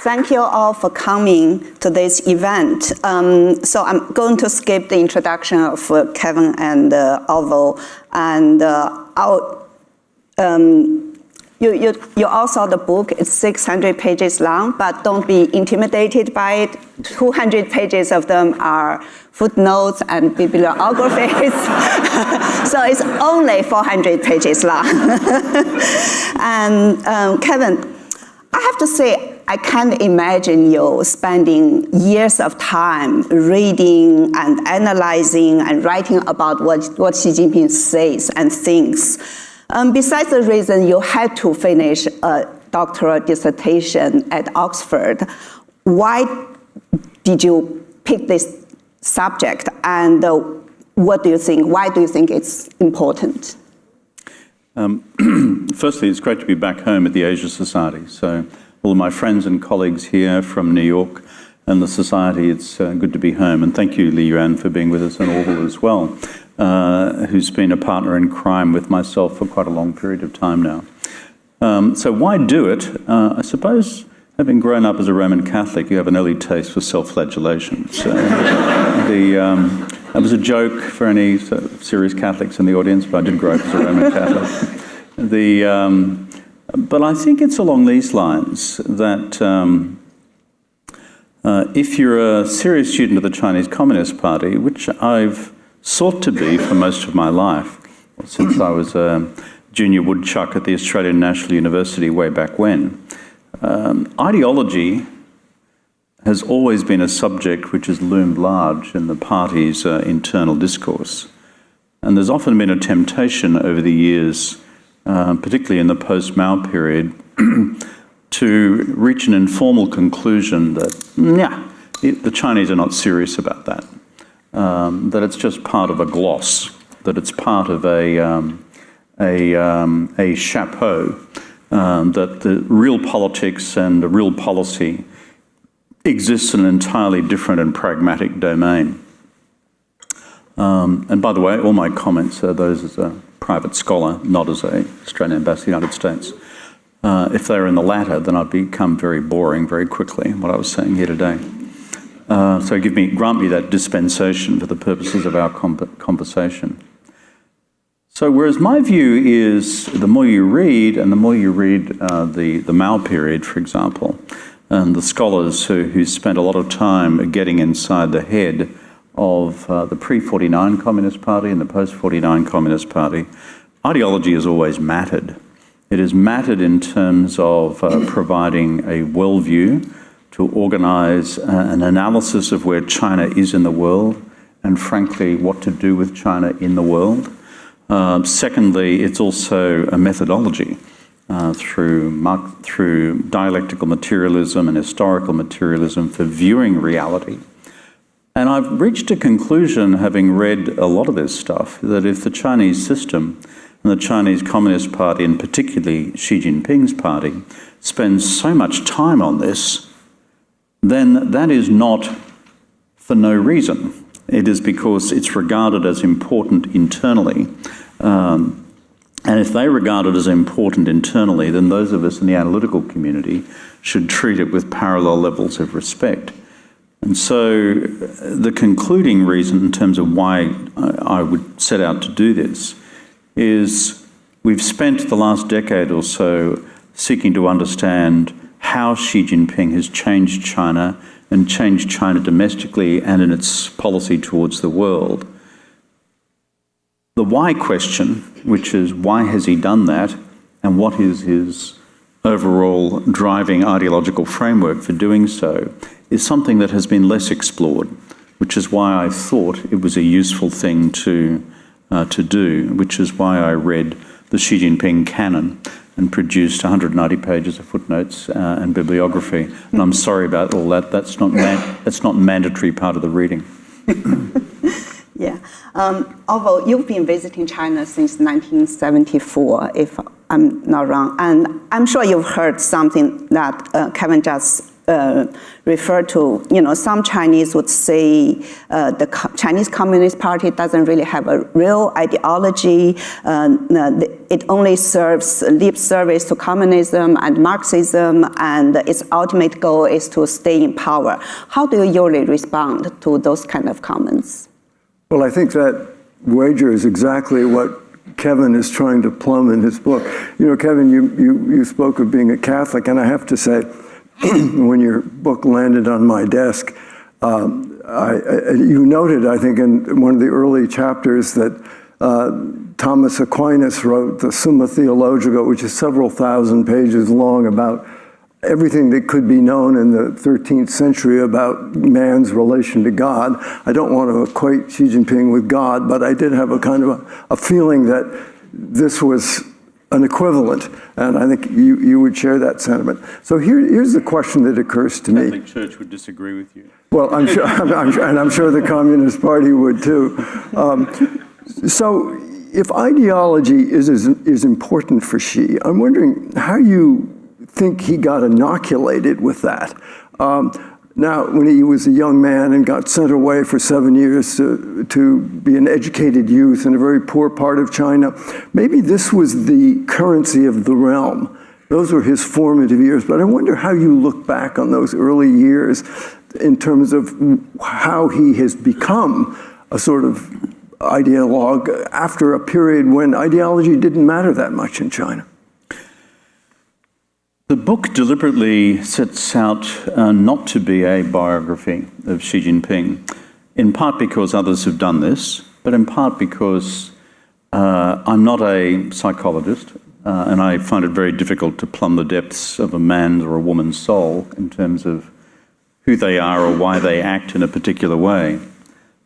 Thank you all for coming to this event. So I'm going to skip the introduction of Kevin and Ovo, and you all saw the book. It's 600 pages long, but don't be intimidated by it. 200 pages of them are footnotes and bibliographies. So it's only 400 pages long. And Kevin, I have to say, I can't imagine you spending years of time reading and analyzing and writing about what Xi Jinping says and thinks. Besides the reason you had to finish a doctoral dissertation at Oxford, why did you pick this subject, and what do you think? Why do you think it's important? Firstly, it's great to be back home at the Asia Society. So all of my friends and colleagues here from New York and the Society, it's good to be home. And thank you, Li Yuan, for being with us, and Orville as well, who's been a partner in crime with myself for quite a long period of time now. So why do it? I suppose, having grown up as a Roman Catholic, you have an early taste for self-flagellation. So that was a joke for any serious Catholics in the audience, but I did grow up as a Roman Catholic. But I think it's along these lines that if you're a serious student of the Chinese Communist Party, which I've sought to be for most of my life, since I was a junior woodchuck at the Australian National University way back when, ideology has always been a subject which has loomed large in the party's internal discourse. And there's often been a temptation over the years, particularly in the post-Mao period, to reach an informal conclusion that, the Chinese are not serious about that, that it's just part of a gloss, that it's part of a chapeau, that the real politics and the real policy exists in an entirely different and pragmatic domain. And by the way, all my comments are those as a private scholar, not as an Australian ambassador to the United States. If they were in the latter, then I'd become very boring very quickly, what I was saying here today. So grant me that dispensation for the purposes of our conversation. So whereas my view is the more you read, and the more you read the Mao period, for example, and the scholars who spent a lot of time getting inside the head of the pre-49 Communist Party and the post-49 Communist Party, ideology has always mattered. It has mattered in terms of providing a worldview to organise an analysis of where China is in the world, and frankly, what to do with China in the world. Secondly, it's also a methodology through dialectical materialism and historical materialism for viewing reality. And I've reached a conclusion, having read a lot of this stuff, that if the Chinese system and the Chinese Communist Party, and particularly Xi Jinping's party, spends so much time on this, then that is not for no reason. It is because it's regarded as important internally. And if they regard it as important internally, then those of us in the analytical community should treat it with parallel levels of respect. And so the concluding reason in terms of why I would set out to do this is we've spent the last decade or so seeking to understand how Xi Jinping has changed China and changed China domestically and in its policy towards the world. The why question, which is why has he done that and what is his overall driving ideological framework for doing so, is something that has been less explored, which is why I thought it was a useful thing to do, which is why I read the Xi Jinping canon and produced 190 pages of footnotes and bibliography. And I'm sorry about all that. That's not mandatory part of the reading. Yeah. Although you've been visiting China since 1974, if I'm not wrong, and I'm sure you've heard something that Kevin just refer to, some Chinese would say the Chinese Communist Party doesn't really have a real ideology. It only serves lip service to communism and Marxism, and its ultimate goal is to stay in power. How do you usually respond to those kind of comments? Well, I think that wager is exactly what Kevin is trying to plumb in his book. Kevin, you spoke of being a Catholic, and I have to say, when your book landed on my desk, you noted, I think, in one of the early chapters that Thomas Aquinas wrote the Summa Theologica, which is several thousand pages long, about everything that could be known in the 13th century about man's relation to God. I don't want to equate Xi Jinping with God, but I did have a kind of a feeling that this was an equivalent, and I think you would share that sentiment. So here's the question that occurs to me. The Catholic Church would disagree with you. Well, I'm sure, and I'm sure the Communist Party would too. So if ideology is important for Xi, I'm wondering how you think he got inoculated with that. Now, when he was a young man and got sent away for 7 years to be an educated youth in a very poor part of China, maybe this was the currency of the realm. Those were his formative years. But I wonder how you look back on those early years in terms of how he has become a sort of ideologue after a period when ideology didn't matter that much in China. The book deliberately sets out not to be a biography of Xi Jinping, in part because others have done this, but in part because I'm not a psychologist, and I find it very difficult to plumb the depths of a man's or a woman's soul in terms of who they are or why they act in a particular way.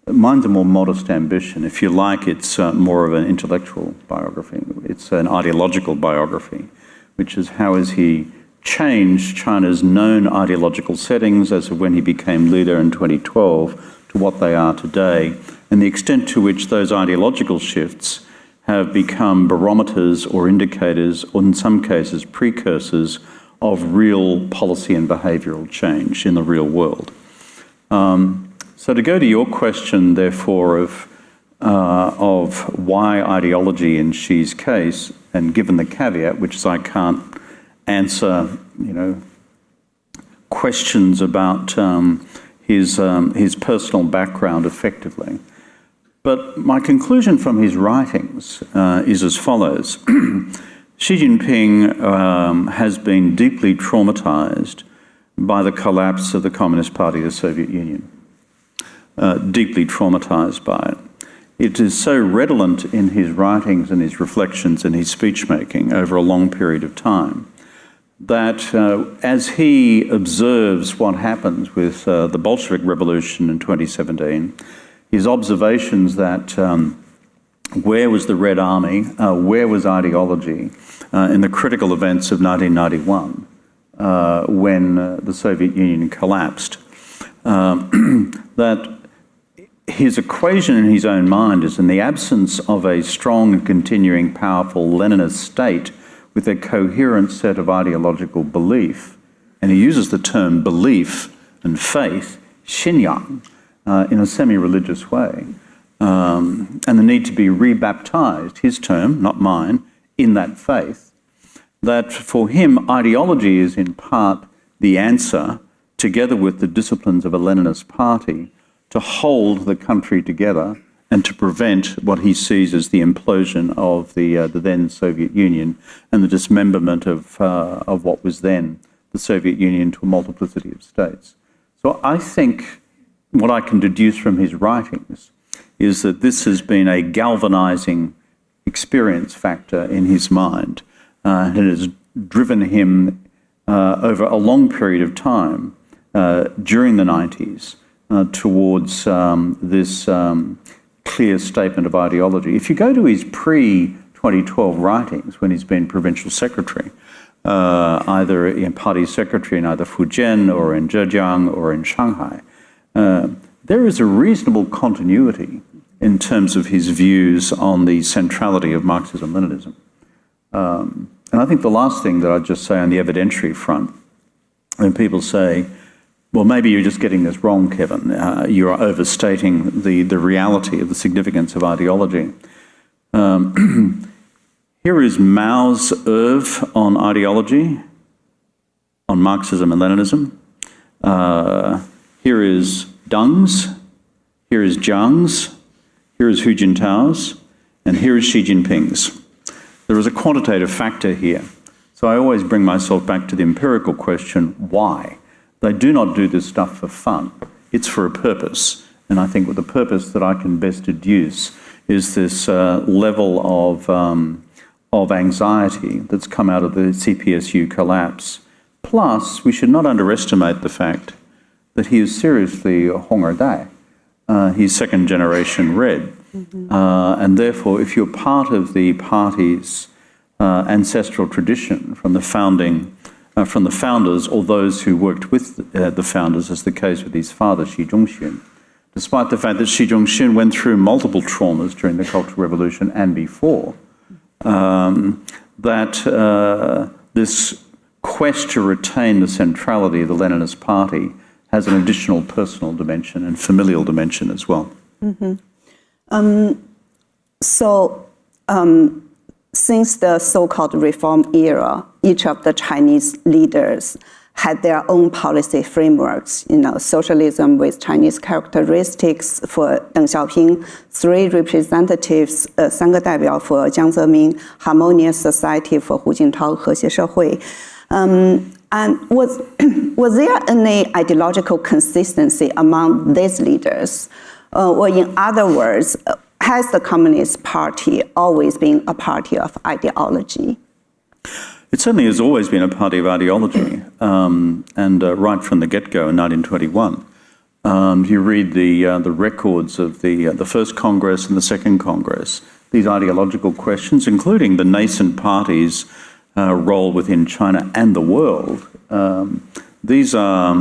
Mine's a more modest ambition. If you like, it's more of an intellectual biography. It's an ideological biography, which is how has he changed China's known ideological settings as of when he became leader in 2012 to what they are today, and the extent to which those ideological shifts have become barometers or indicators, or in some cases precursors, of real policy and behavioural change in the real world. So to go to your question, therefore, of why ideology in Xi's case, and given the caveat, which is I can't answer, questions about his personal background effectively. But my conclusion from his writings is as follows. Xi Jinping has been deeply traumatized by the collapse of the Communist Party of the Soviet Union. Deeply traumatized by it. It is so redolent in his writings and his reflections and his speech-making over a long period of time that as he observes what happens with the Bolshevik Revolution in 2017, his observations that where was the Red Army, where was ideology in the critical events of 1991 when the Soviet Union collapsed, that his equation in his own mind is in the absence of a strong and continuing powerful Leninist state with a coherent set of ideological belief, and he uses the term belief and faith, Xinyang, in a semi-religious way, and the need to be rebaptized, his term, not mine, in that faith, that for him ideology is in part the answer, together with the disciplines of a Leninist party, to hold the country together and to prevent what he sees as the implosion of the then Soviet Union and the dismemberment of what was then the Soviet Union to a multiplicity of states. So I think what I can deduce from his writings is that this has been a galvanizing experience factor in his mind, and it has driven him over a long period of time during the 90s towards this clear statement of ideology. If you go to his pre-2012 writings, when he's been provincial secretary, either in party secretary in either Fujian or in Zhejiang or in Shanghai, there is a reasonable continuity in terms of his views on the centrality of Marxism-Leninism. And I think the last thing that I'd just say on the evidentiary front when people say, well, maybe you're just getting this wrong, Kevin. You are overstating the reality of the significance of ideology. Here is Mao's oeuvre on ideology, on Marxism and Leninism. Here is Deng's, here is Jiang's, here is Hu Jintao's, and here is Xi Jinping's. There is a quantitative factor here. So I always bring myself back to the empirical question, why? They do not do this stuff for fun. It's for a purpose. And I think the purpose that I can best deduce is this level of anxiety that's come out of the CPSU collapse. Plus, we should not underestimate the fact that he is seriously Hongerdai. He's second generation Red. And therefore, if you're part of the party's ancestral tradition from the founders or those who worked with the founders, as the case with his father, Xi Jinping, despite the fact that Xi Jinping went through multiple traumas during the Cultural Revolution and before, this quest to retain the centrality of the Leninist party has an additional personal dimension and familial dimension as well. Since the so-called reform era, each of the Chinese leaders had their own policy frameworks, socialism with Chinese characteristics for Deng Xiaoping, 3 representatives, 3个代表 for Jiang Zemin, harmonious society for Hu Jintao, 和谐社会. And was there any ideological consistency among these leaders? Or in other words, has the Communist Party always been a party of ideology? It certainly has always been a party of ideology, and right from the get-go in 1921. You read the records of the first Congress and the second Congress, these ideological questions, including the nascent party's role within China and the world. These are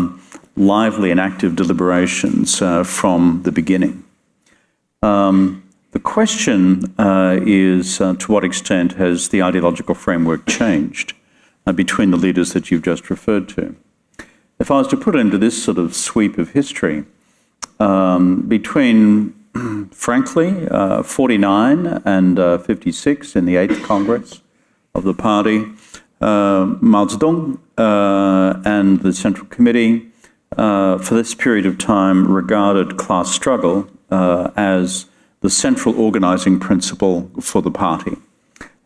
lively and active deliberations from the beginning. The question is to what extent has the ideological framework changed between the leaders that you've just referred to? If I was to put it into this sort of sweep of history, between, frankly, 49 and 56 in the 8th Congress of the party, Mao Zedong and the Central Committee for this period of time regarded class struggle as the central organizing principle for the party,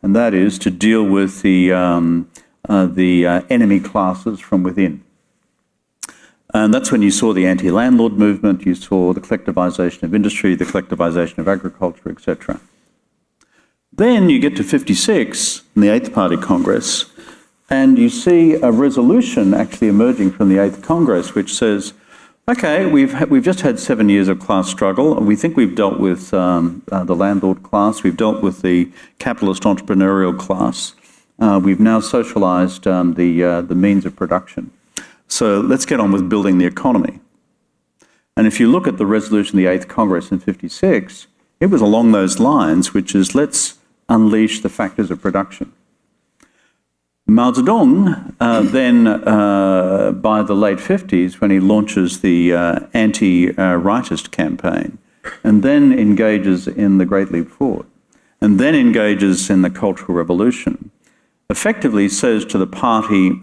and that is to deal with the enemy classes from within. And that's when you saw the anti-landlord movement, you saw the collectivization of industry, the collectivization of agriculture, etc. Then you get to 56 in the 8th Party Congress, and you see a resolution actually emerging from the 8th Congress which says, okay, we've just had 7 years of class struggle. We think we've dealt with the landlord class. We've dealt with the capitalist entrepreneurial class. We've now socialized the means of production. So let's get on with building the economy. And if you look at the resolution of the 8th Congress in 56, it was along those lines, which is let's unleash the factors of production. Mao Zedong then, by the late 50s, when he launches the anti-rightist campaign, and then engages in the Great Leap Forward, and then engages in the Cultural Revolution, effectively says to the party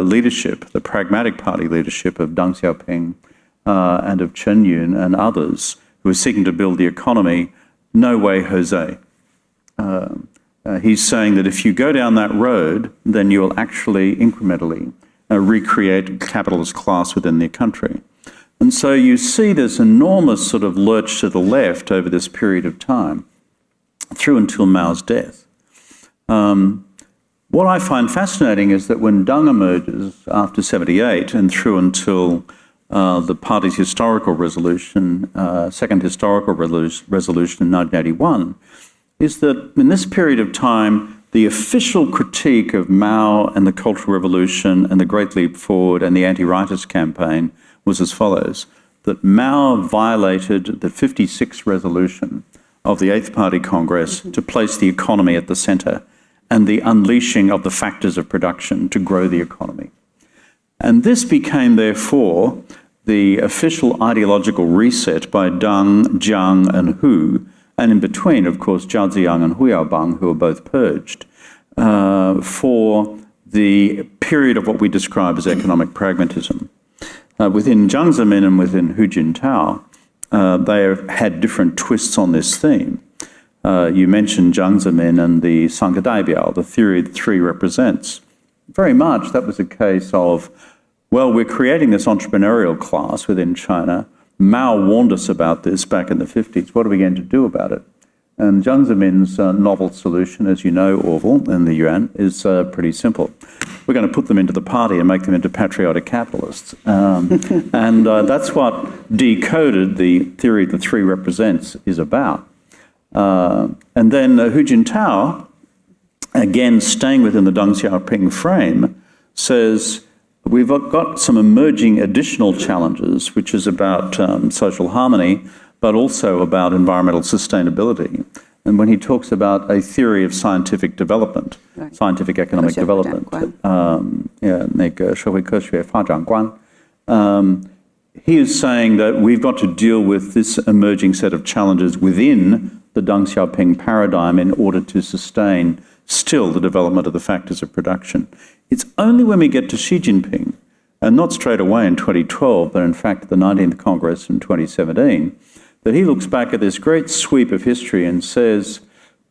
leadership, the pragmatic party leadership of Deng Xiaoping and of Chen Yun and others who are seeking to build the economy, no way, Jose. He's saying that if you go down that road, then you will actually incrementally recreate capitalist class within the country. And so you see this enormous sort of lurch to the left over this period of time, through until Mao's death. What I find fascinating is that when Deng emerges after 78 and through until the party's historical resolution, second historical resolution in 1981, is that in this period of time, the official critique of Mao and the Cultural Revolution and the Great Leap Forward and the anti-rightist campaign was as follows, that Mao violated the 56 resolution of the 8th Party Congress to place the economy at the centre and the unleashing of the factors of production to grow the economy. And this became, therefore, the official ideological reset by Deng, Jiang, and Hu, and in between, of course, Zhao Ziyang and Hu Yaobang, who were both purged, for the period of what we describe as economic pragmatism. Within Jiang Zemin and within Hu Jintao, they have had different twists on this theme. You mentioned Jiang Zemin and the Sangadaibiao, the theory that three represents. Very much that was a case of, well, we're creating this entrepreneurial class within China. Mao warned us about this back in the 50s. What are we going to do about it? And Jiang Zemin's novel solution, as you know, Orville, in the Yuan, is pretty simple. We're going to put them into the party and make them into patriotic capitalists. And that's what decoded the theory the three represents is about. And then Hu Jintao, again staying within the Deng Xiaoping frame, says we've got some emerging additional challenges, which is about social harmony, but also about environmental sustainability. And when he talks about a theory of scientific development, right. Scientific economic development, he is saying that we've got to deal with this emerging set of challenges within the Deng Xiaoping paradigm in order to sustain still the development of the factors of production. It's only when we get to Xi Jinping, and not straight away in 2012, but in fact at the 19th Congress in 2017, that he looks back at this great sweep of history and says,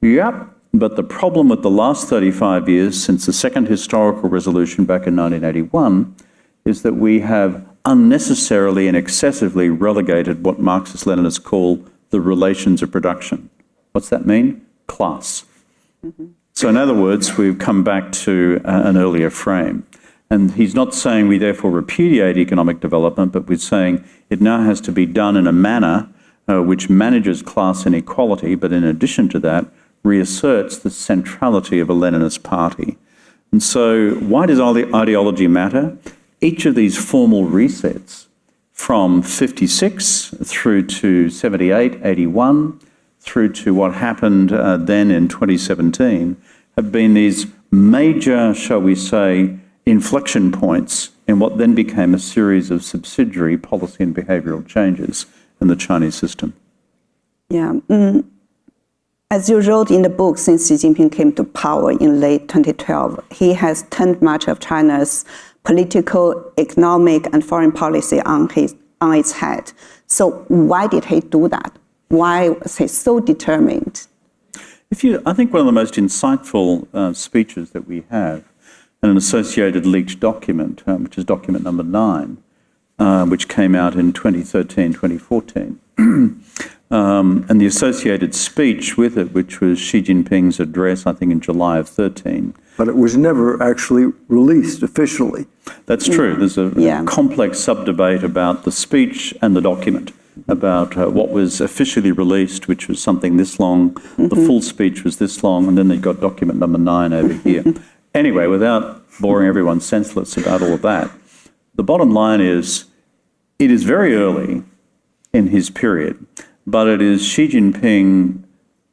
yep, but the problem with the last 35 years since the second historical resolution back in 1981 is that we have unnecessarily and excessively relegated what Marxist-Leninists call the relations of production. What's that mean? Class. Mm-hmm. So in other words, we've come back to an earlier frame. And he's not saying we therefore repudiate economic development, but we're saying it now has to be done in a manner which manages class inequality, but in addition to that, reasserts the centrality of a Leninist party. And so why does ideology matter? Each of these formal resets from 56 through to 78, 81, through to what happened then in 2017, have been these major, shall we say, inflection points in what then became a series of subsidiary policy and behavioural changes in the Chinese system. Yeah. As you wrote in the book, since Xi Jinping came to power in late 2012, he has turned much of China's political, economic, and foreign policy on its head. So why did he do that? Why was he so determined? I think one of the most insightful speeches that we have, and an associated leaked document, which is document number 9, which came out in 2013, 2014. And the associated speech with it, which was Xi Jinping's address, I think in July of 13. But it was never actually released officially. That's true. There's a complex sub-debate about the speech and the document, about what was officially released, which was something this long, the full speech was this long, and then they've got document number 9 over here. Anyway, without boring everyone senseless about all of that, the bottom line is, it is very early in his period, but it is Xi Jinping,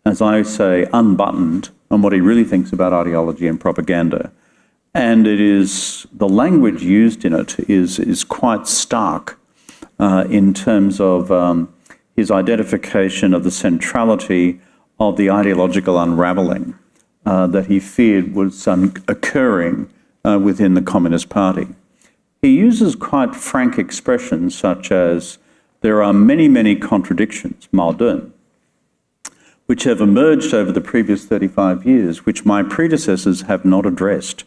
as I say, unbuttoned on what he really thinks about ideology and propaganda. And it is, the language used in it is quite stark in terms of his identification of the centrality of the ideological unravelling that he feared was occurring within the Communist Party. He uses quite frank expressions such as, there are many, many contradictions, Maodun, which have emerged over the previous 35 years, which my predecessors have not addressed.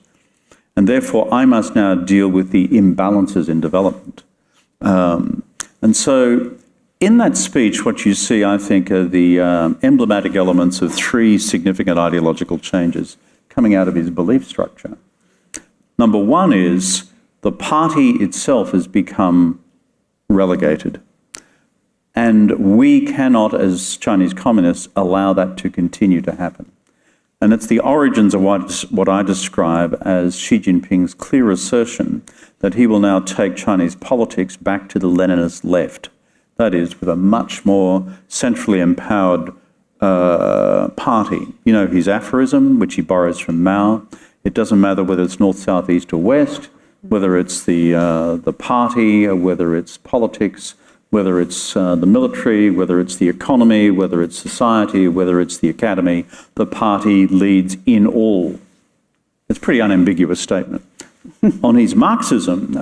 And therefore, I must now deal with the imbalances in development. And so in that speech, what you see, I think, are the emblematic elements of 3 significant ideological changes coming out of his belief structure. Number 1 is the party itself has become relegated. And we cannot, as Chinese communists, allow that to continue to happen. And it's the origins of what I describe as Xi Jinping's clear assertion that he will now take Chinese politics back to the Leninist left. That is, with a much more centrally empowered party. You know, his aphorism, which he borrows from Mao, it doesn't matter whether it's north, south, east, or west, whether it's the party, or whether it's politics, whether it's the military, whether it's the economy, whether it's society, whether it's the academy, the party leads in all. It's a pretty unambiguous statement. On his Marxism,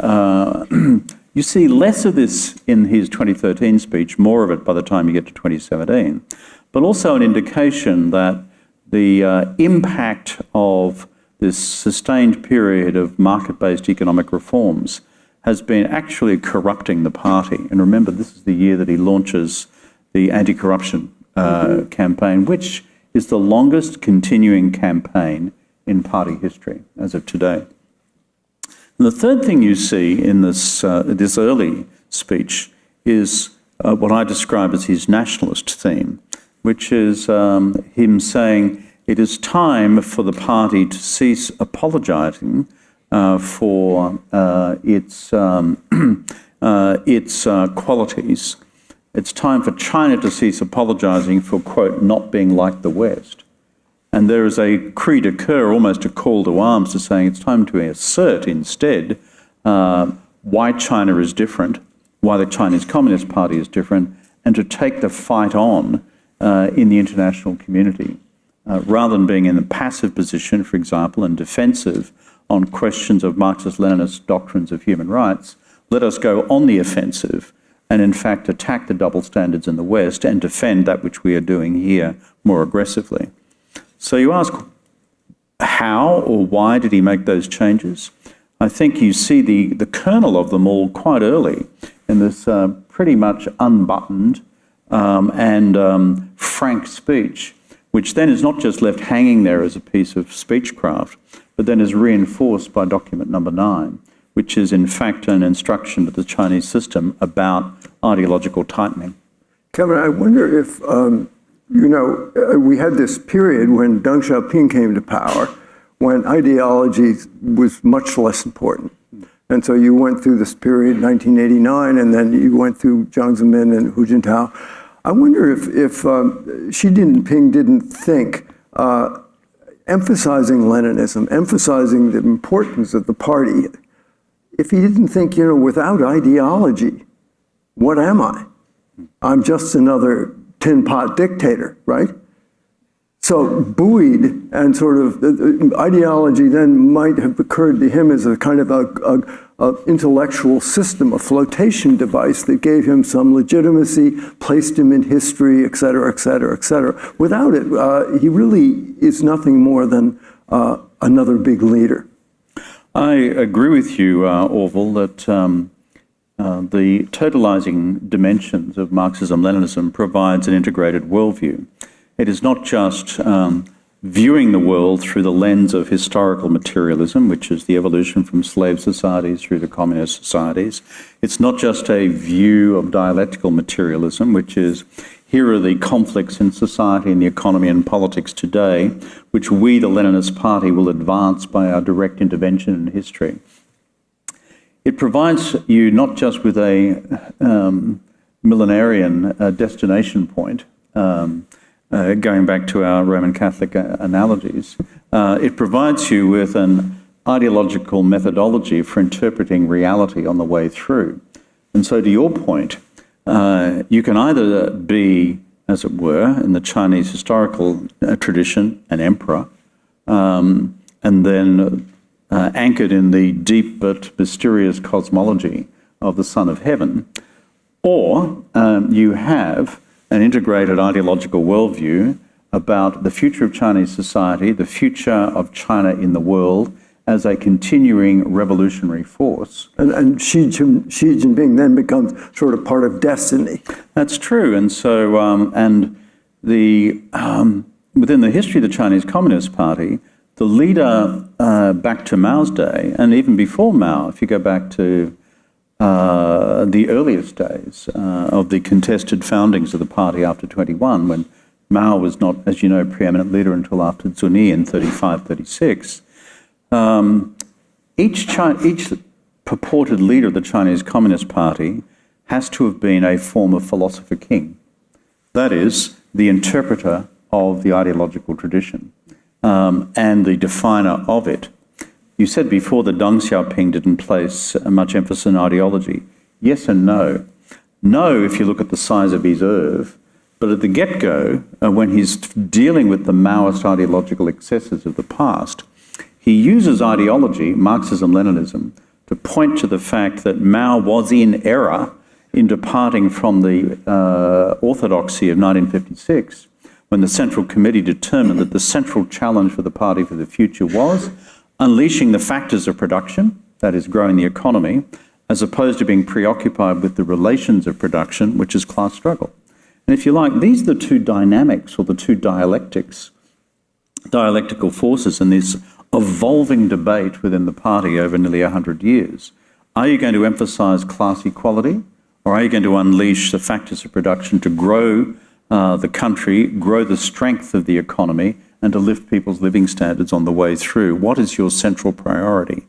you see less of this in his 2013 speech, more of it by the time you get to 2017, but also an indication that the impact of this sustained period of market-based economic reforms has been actually corrupting the party. And remember, this is the year that he launches the anti-corruption campaign, which is the longest continuing campaign in party history as of today. And the third thing you see in this early speech is what I describe as his nationalist theme, which is him saying it is time for the party to cease apologising for its qualities. It's time for China to cease apologising for, quote, not being like the West. And there is a cri de coeur, almost a call to arms, to saying it's time to assert instead why China is different, why the Chinese Communist Party is different, and to take the fight on in the international community. Rather than being in a passive position, for example, and defensive on questions of Marxist-Leninist doctrines of human rights, let us go on the offensive and in fact attack the double standards in the West and defend that which we are doing here more aggressively. So you ask, how or why did he make those changes? I think you see the kernel of them all quite early in this pretty much unbuttoned and frank speech, which then is not just left hanging there as a piece of speechcraft, but then is reinforced by document number 9, which is in fact an instruction to the Chinese system about ideological tightening. Kevin, I wonder if, we had this period when Deng Xiaoping came to power, when ideology was much less important. And so you went through this period, 1989, and then you went through Jiang Zemin and Hu Jintao. I wonder if Xi Jinping didn't think emphasizing Leninism, emphasizing the importance of the party, if he didn't think, without ideology, what am I? I'm just another tin pot dictator, right? So buoyed and sort of ideology then might have occurred to him as a kind of a intellectual system, a flotation device that gave him some legitimacy, placed him in history, et cetera, et cetera, et cetera. Without it, he really is nothing more than another big leader. I agree with you, Orville, that the totalizing dimensions of Marxism-Leninism provides an integrated worldview. It is not just viewing the world through the lens of historical materialism, which is the evolution from slave societies through to communist societies. It's not just a view of dialectical materialism, which is here are the conflicts in society and the economy and politics today, which we, the Leninist Party, will advance by our direct intervention in history. It provides you not just with a millenarian destination point, going back to our Roman Catholic analogies, it provides you with an ideological methodology for interpreting reality on the way through. And so to your point, you can either be, as it were, in the Chinese historical tradition, an emperor, and then anchored in the deep but mysterious cosmology of the Son of Heaven, or you have an integrated ideological worldview about the future of Chinese society, the future of China in the world as a continuing revolutionary force. And Xi Jinping then becomes sort of part of destiny. That's true. And so, within the history of the Chinese Communist Party, the leader back to Mao's day, and even before Mao, if you go back to the earliest days of the contested foundings of the party after 21, when Mao was not, as you know, preeminent leader until after Zuni in 35, 36, each purported leader of the Chinese Communist Party has to have been a former philosopher king. That is, the interpreter of the ideological tradition and the definer of it. You said before that Deng Xiaoping didn't place much emphasis on ideology. Yes and no. No, if you look at the size of his oeuvre, but at the get-go, when he's dealing with the Maoist ideological excesses of the past, he uses ideology, Marxism-Leninism, to point to the fact that Mao was in error in departing from the orthodoxy of 1956, when the Central Committee determined that the central challenge for the party for the future was unleashing the factors of production, that is, growing the economy, as opposed to being preoccupied with the relations of production, which is class struggle. And if you like, these are the two dynamics, or the two dialectical forces in this evolving debate within the party over nearly 100 years. Are you going to emphasise class equality, or are you going to unleash the factors of production to grow the country, grow the strength of the economy, and to lift people's living standards on the way through? What is your central priority?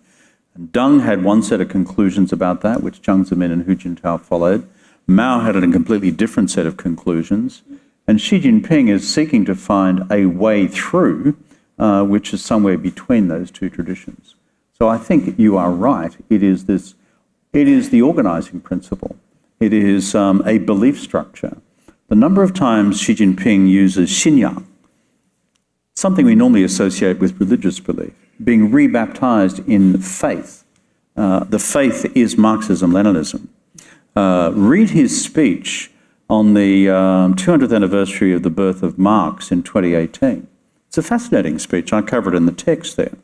And Deng had one set of conclusions about that, which Jiang Zemin and Hu Jintao followed. Mao had a completely different set of conclusions. And Xi Jinping is seeking to find a way through, which is somewhere between those two traditions. So I think you are right. It is the organising principle. It is a belief structure. The number of times Xi Jinping uses Xinyang, something we normally associate with religious belief, being rebaptized in faith. The faith is Marxism-Leninism. Read his speech on the 200th anniversary of the birth of Marx in 2018. It's a fascinating speech. I cover it in the text there,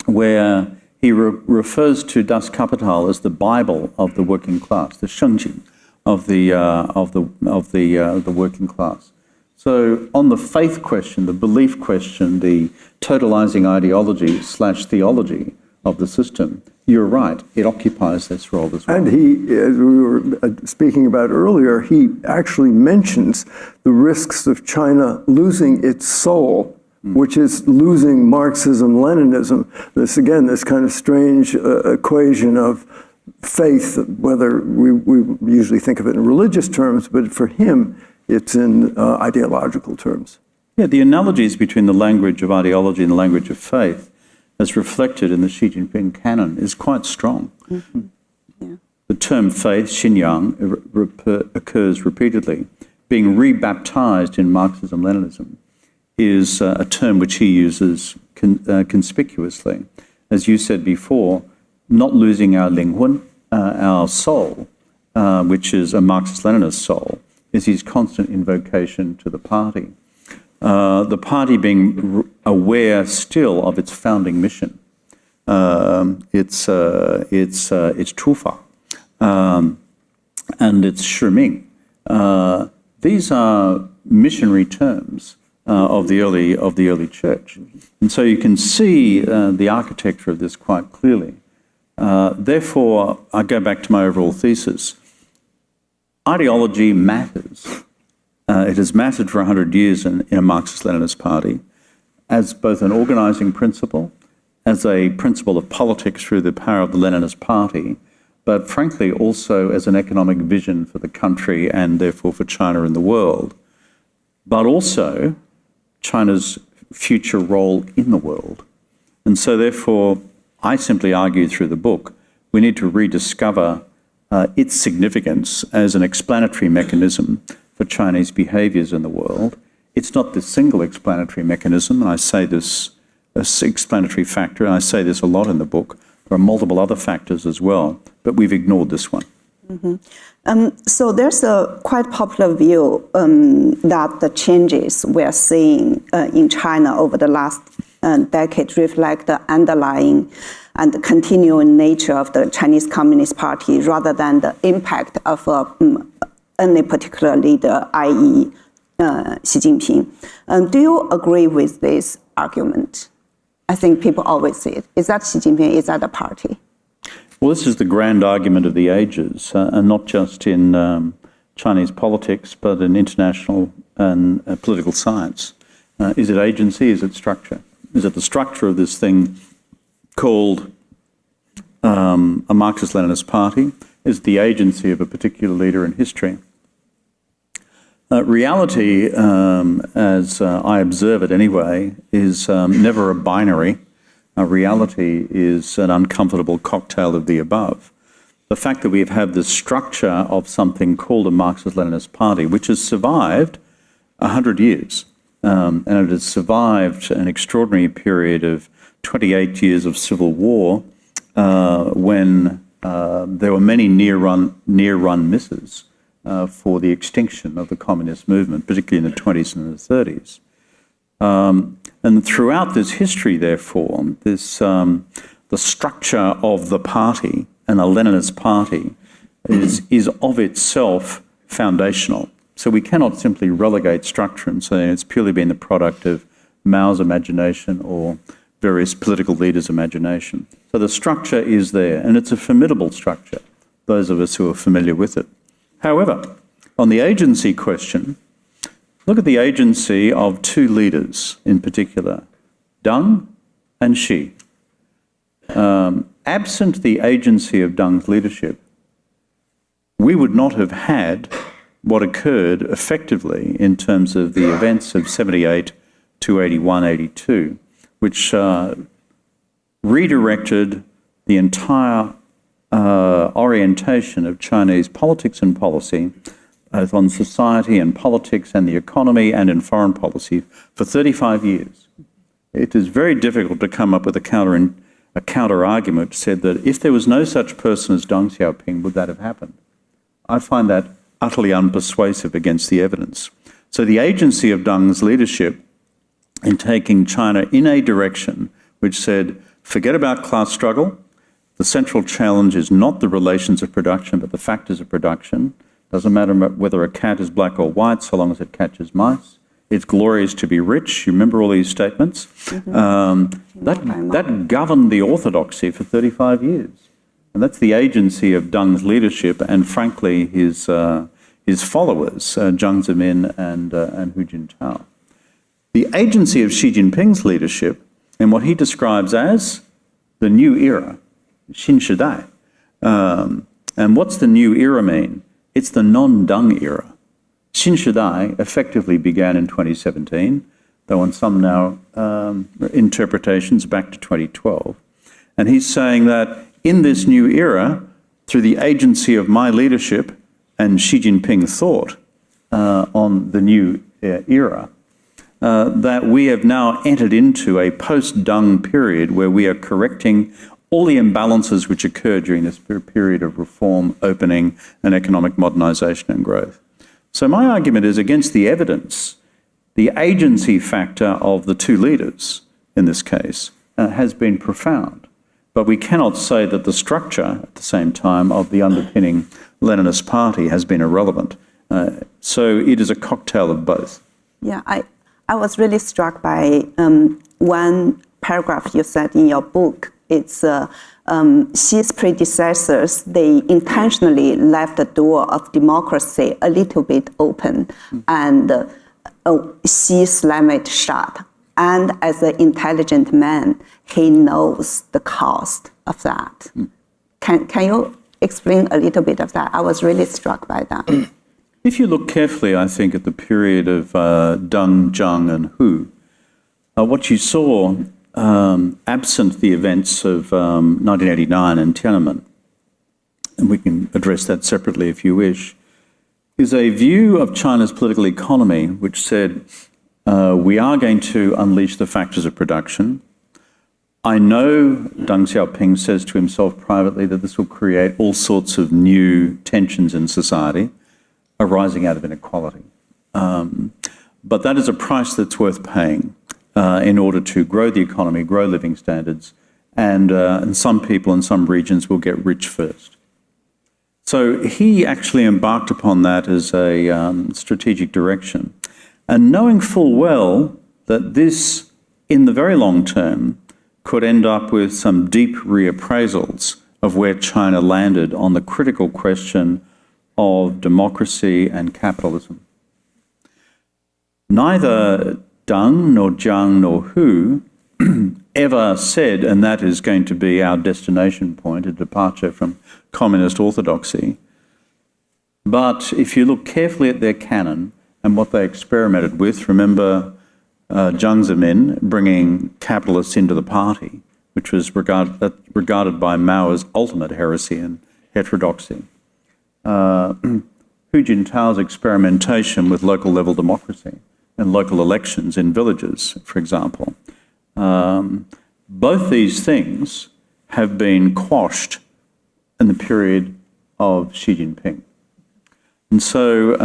where he refers to Das Kapital as the Bible of the working class, the Shengjing of the working class. So on the faith question, the belief question, the totalizing ideology / theology of the system, you're right, it occupies this role as well. And he, as we were speaking about earlier, he actually mentions the risks of China losing its soul, which is losing Marxism-Leninism. This, again, this kind of strange equation of faith, whether we usually think of it in religious terms, but for him, it's in ideological terms. Yeah, the analogies between the language of ideology and the language of faith, as reflected in the Xi Jinping canon, is quite strong. Mm-hmm. Yeah. The term faith, Xinyang, occurs repeatedly. Being rebaptized in Marxism-Leninism is a term which he uses conspicuously. As you said before, not losing our linghun, our soul, which is a Marxist-Leninist soul, is his constant invocation to the party. The party being aware still of its founding mission, its Chufa, and its Shiming. These are missionary terms of the early church, and so you can see the architecture of this quite clearly. Therefore, I go back to my overall thesis. Ideology matters. It has mattered for 100 years in a Marxist-Leninist party as both an organising principle, as a principle of politics through the power of the Leninist party, but frankly also as an economic vision for the country and therefore for China in the world, but also China's future role in the world. And so therefore, I simply argue through the book, we need to rediscover its significance as an explanatory mechanism for Chinese behaviours in the world. It's not the single explanatory mechanism, and I say this, explanatory factor, and I say this a lot in the book. There are multiple other factors as well, but we've ignored this one. Mm-hmm. So there's a quite popular view that the changes we are seeing in China over the last decade reflect the underlying and continuing nature of the Chinese Communist Party rather than the impact of any particular leader, i.e. Xi Jinping. Do you agree with this argument? I think people always say it. Is that Xi Jinping? Is that the party? Well, this is the grand argument of the ages, and not just in Chinese politics, but in international and political science. Is it agency? Is it structure? Is it the structure of this thing called a Marxist-Leninist party? Is the agency of a particular leader in history? Reality, as I observe it anyway, is never a binary. reality is an uncomfortable cocktail of the above. The fact that we have had the structure of something called a Marxist-Leninist party, which has survived 100 years, and it has survived an extraordinary period of 28 years of civil war, when there were many near-run misses for the extinction of the communist movement, particularly in the 20s and the 30s. And throughout this history, therefore, the structure of the party and the Leninist party is of itself foundational. So we cannot simply relegate structure and say it's purely been the product of Mao's imagination or various political leaders' imagination. So the structure is there, and it's a formidable structure, those of us who are familiar with it. However, on the agency question, look at the agency of two leaders in particular, Deng and Xi. Absent the agency of Deng's leadership, we would not have had what occurred effectively in terms of the events of 78 to 81, 82, which redirected the entire orientation of Chinese politics and policy, both on society and politics and the economy and in foreign policy, for 35 years. It is very difficult to come up with a counter-argument said that if there was no such person as Deng Xiaoping, would that have happened? I find that utterly unpersuasive against the evidence. So the agency of Deng's leadership in taking China in a direction which said, forget about class struggle, the central challenge is not the relations of production, but the factors of production. Doesn't matter whether a cat is black or white, so long as it catches mice. It's glorious to be rich. You remember all these statements? That governed the orthodoxy for 35 years. And that's the agency of Deng's leadership and, frankly, his followers, Jiang Zemin and Hu Jintao. The agency of Xi Jinping's leadership and what he describes as the new era, Xin Shidai. And what's the new era mean? It's the non-Deng era. Xin Shidai effectively began in 2017, though on some now interpretations back to 2012. And he's saying that in this new era, through the agency of my leadership and Xi Jinping thought on the new era, that we have now entered into a post-Deng period where we are correcting all the imbalances which occurred during this period of reform, opening, and economic modernisation and growth. So my argument is against the evidence, the agency factor of the two leaders in this case has been profound. But we cannot say that the structure at the same time of the underpinning Leninist party has been irrelevant. So it is a cocktail of both. Yeah, I was really struck by one paragraph you said in your book. It's Xi's predecessors, they intentionally left the door of democracy a little bit open, and Xi slammed it shut. And as an intelligent man, he knows the cost of that. Can you explain a little bit of that? I was really struck by that. If you look carefully, I think, at the period of Deng, Jiang, and Hu, what you saw, absent the events of 1989 and Tiananmen, and we can address that separately if you wish, is a view of China's political economy which said, we are going to unleash the factors of production. I know Deng Xiaoping says to himself privately that this will create all sorts of new tensions in society arising out of inequality. But that is a price that's worth paying in order to grow the economy, grow living standards, and some people in some regions will get rich first. So he actually embarked upon that as a strategic direction. And knowing full well that this, in the very long term, could end up with some deep reappraisals of where China landed on the critical question of democracy and capitalism. Neither Deng, nor Jiang, nor Hu ever said, and that is going to be our destination point, a departure from communist orthodoxy. But if you look carefully at their canon and what they experimented with, remember Jiang Zemin bringing capitalists into the party which was regarded by Mao as ultimate heresy and heterodoxy. Hu Jintao's experimentation with local level democracy and local elections in villages, for example. Both these things have been quashed in the period of Xi Jinping. And so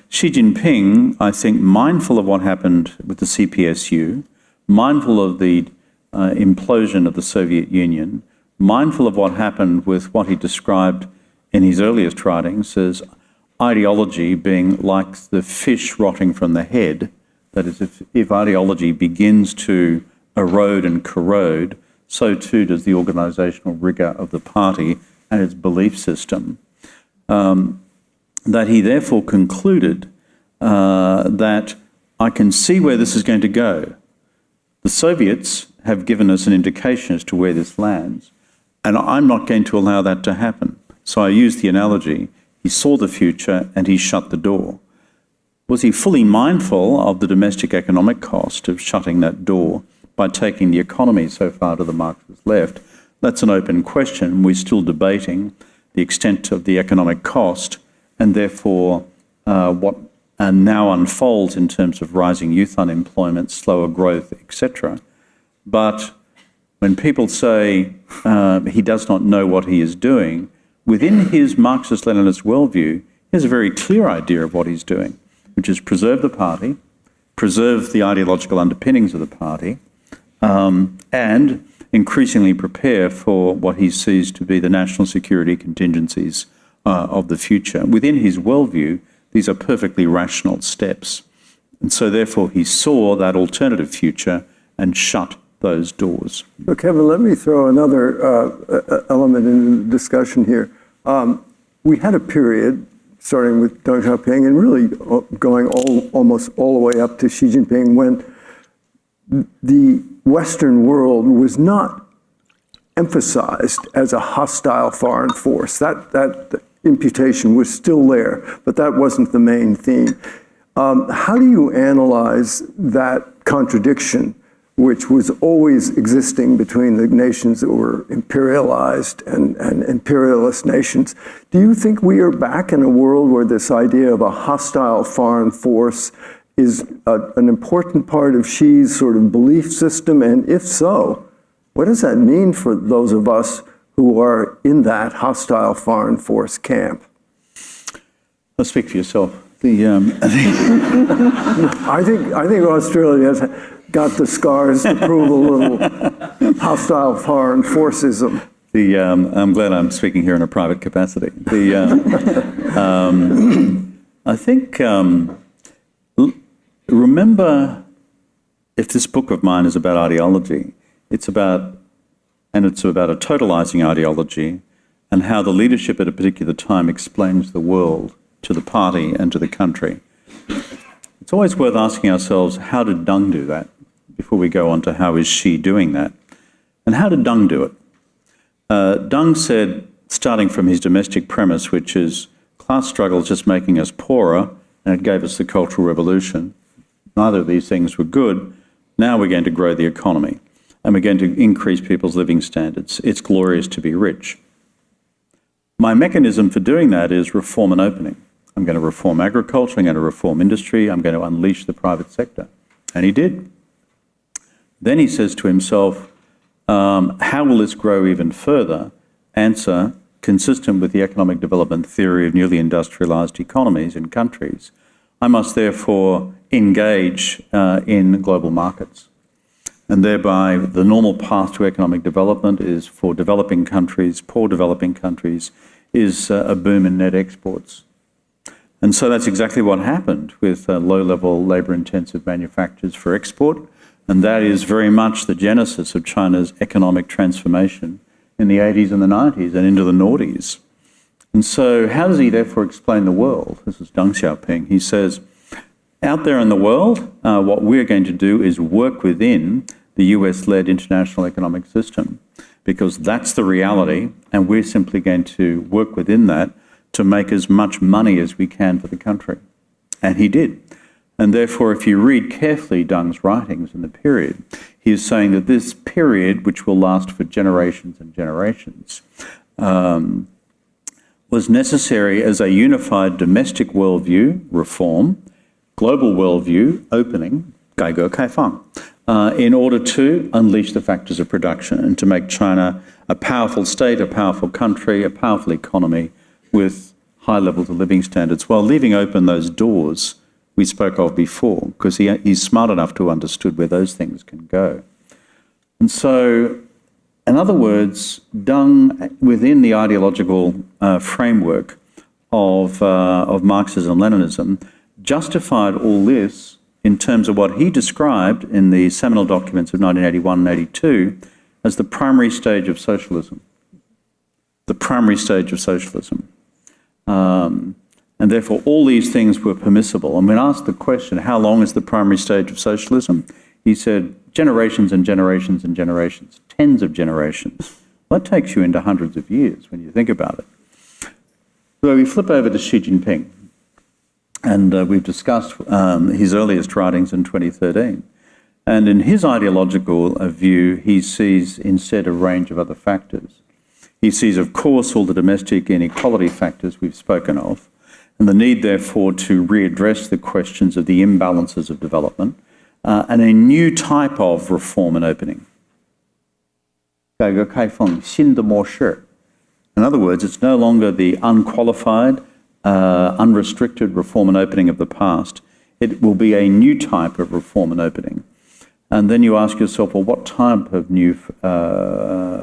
Xi Jinping, I think, mindful of what happened with the CPSU, mindful of the implosion of the Soviet Union, mindful of what happened with what he described in his earliest writings as ideology being like the fish rotting from the head. That is, if ideology begins to erode and corrode, so too does the organisational rigour of the party and its belief system. That he therefore concluded that I can see where this is going to go. The Soviets have given us an indication as to where this lands, and I'm not going to allow that to happen. So I used the analogy, he saw the future and he shut the door. Was he fully mindful of the domestic economic cost of shutting that door by taking the economy so far to the Marxist left? That's an open question. We're still debating the extent of the economic cost and therefore what now unfolds in terms of rising youth unemployment, slower growth, etc. But when people say he does not know what he is doing, within his Marxist-Leninist worldview, he has a very clear idea of what he's doing, which is preserve the party, preserve the ideological underpinnings of the party, and increasingly prepare for what he sees to be the national security contingencies of the future. Within his worldview, these are perfectly rational steps. And so therefore he saw that alternative future and shut those doors. So Kevin, let me throw another element into the discussion here. We had a period, starting with Deng Xiaoping and really going almost all the way up to Xi Jinping, when the Western world was not emphasized as a hostile foreign force. That imputation was still there, but that wasn't the main theme. How do you analyze that contradiction, which was always existing between the nations that were imperialized and imperialist nations? Do you think we are back in a world where this idea of a hostile foreign force is an important part of Xi's sort of belief system? And if so, what does that mean for those of us who are in that hostile foreign force camp? Let's speak for yourself. I think Australia has got the scars to prove a little hostile foreign forcism. I'm glad I'm speaking here in a private capacity. I think, remember, if this book of mine is about ideology, it's about a totalizing ideology and how the leadership at a particular time explains the world to the party and to the country. It's always worth asking ourselves, how did Deng do that? Before we go on to how is Xi doing that? And how did Deng do it? Deng said, starting from his domestic premise, which is class struggle is just making us poorer, and it gave us the Cultural Revolution. Neither of these things were good. Now we're going to grow the economy, and we're going to increase people's living standards. It's glorious to be rich. My mechanism for doing that is reform and opening. I'm going to reform agriculture, I'm going to reform industry, I'm going to unleash the private sector. And he did. Then he says to himself, how will this grow even further? Answer, consistent with the economic development theory of newly industrialized economies and countries, I must therefore engage in global markets. And thereby the normal path to economic development is for developing countries, poor developing countries, is a boom in net exports. And so that's exactly what happened with low-level labour-intensive manufacturers for export. And that is very much the genesis of China's economic transformation in the 80s and the 90s and into the noughties. And so how does he therefore explain the world? This is Deng Xiaoping. He says, out there in the world, what we're going to do is work within the US-led international economic system, because that's the reality, and we're simply going to work within that to make as much money as we can for the country. And he did. And therefore, if you read carefully Deng's writings in the period, he is saying that this period, which will last for generations and generations, was necessary as a unified domestic worldview, reform, global worldview, opening, 改革开放, in order to unleash the factors of production and to make China a powerful state, a powerful country, a powerful economy with high levels of living standards, while leaving open those doors we spoke of before, because he's smart enough to understood where those things can go. And so, in other words, Deng, within the ideological framework of Marxism-Leninism, justified all this in terms of what he described in the seminal documents of 1981 and 82 as the primary stage of socialism. The primary stage of socialism. And therefore, all these things were permissible. And when asked the question, how long is the primary stage of socialism? He said, generations and generations and generations, tens of generations. Well, that takes you into hundreds of years when you think about it. So we flip over to Xi Jinping. And we've discussed his earliest writings in 2013. And in his ideological view, he sees instead a range of other factors. He sees, of course, all the domestic inequality factors we've spoken of, and the need, therefore, to readdress the questions of the imbalances of development, and a new type of reform and opening. 改革开放新的模式. In other words, it's no longer the unqualified, unrestricted reform and opening of the past. It will be a new type of reform and opening. And then you ask yourself, well, what type of new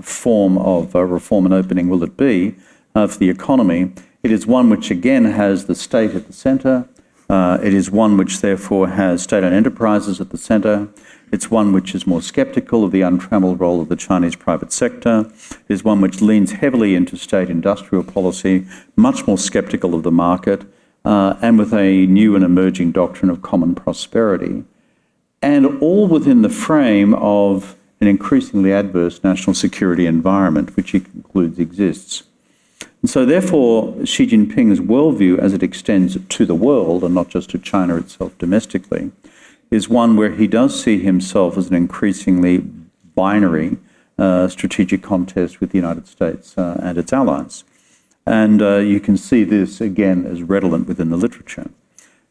form of reform and opening will it be for the economy? It is one which, again, has the state at the centre. It is one which, therefore, has state-owned enterprises at the centre. It's one which is more sceptical of the untrammeled role of the Chinese private sector. It is one which leans heavily into state industrial policy, much more sceptical of the market, and with a new and emerging doctrine of common prosperity. And all within the frame of an increasingly adverse national security environment, which he concludes exists. And so therefore, Xi Jinping's worldview, as it extends to the world and not just to China itself domestically, is one where he does see himself as an increasingly binary strategic contest with the United States and its allies. And you can see this, again, as redolent within the literature.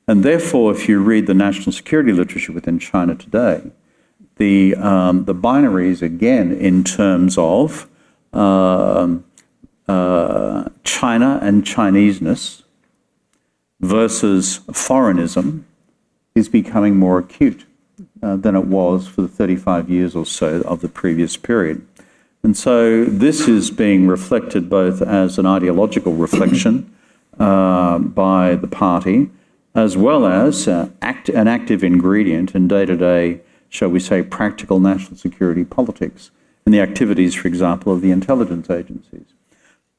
And therefore, if you read the national security literature within China today, the binaries, again, in terms of China and Chineseness versus foreignism is becoming more acute than it was for the 35 years or so of the previous period. And so this is being reflected both as an ideological reflection by the party, as well as an active ingredient in day-to-day, shall we say, practical national security politics and the activities, for example, of the intelligence agencies.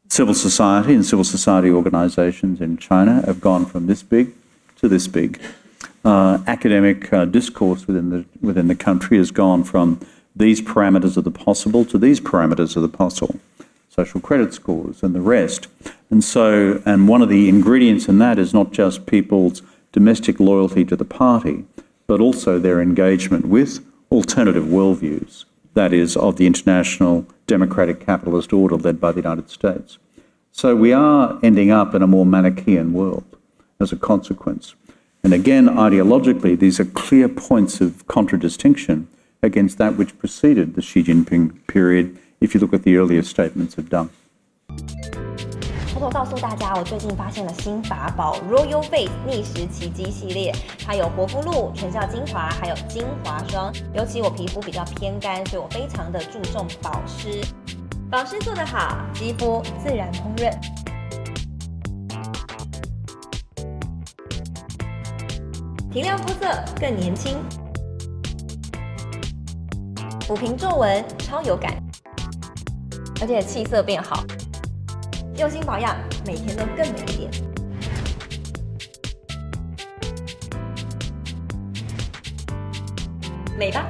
Civil society and civil society organizations in China have gone from this big to this big. Academic discourse within the country has gone from these parameters of the possible to these parameters of the possible. Social credit scores and the rest. And so, and one of the ingredients in that is not just people's domestic loyalty to the party, but also their engagement with alternative worldviews, that is, of the international democratic capitalist order led by the United States. So we are ending up in a more Manichaean world as a consequence. And again, ideologically, these are clear points of contradistinction against that which preceded the Xi Jinping period, if you look at the earlier statements of Deng. 偷偷告诉大家，我最近发现了新法宝 Royal Face 逆时奇迹系列，它有活肤露、全效精华，还有精华霜。尤其我皮肤比较偏干，所以我非常的注重保湿。保湿做得好，肌肤自然烹润。提亮肤色更年轻，抚平皱纹超有感，而且气色变好。用心保养，每天都更美一点。美吧。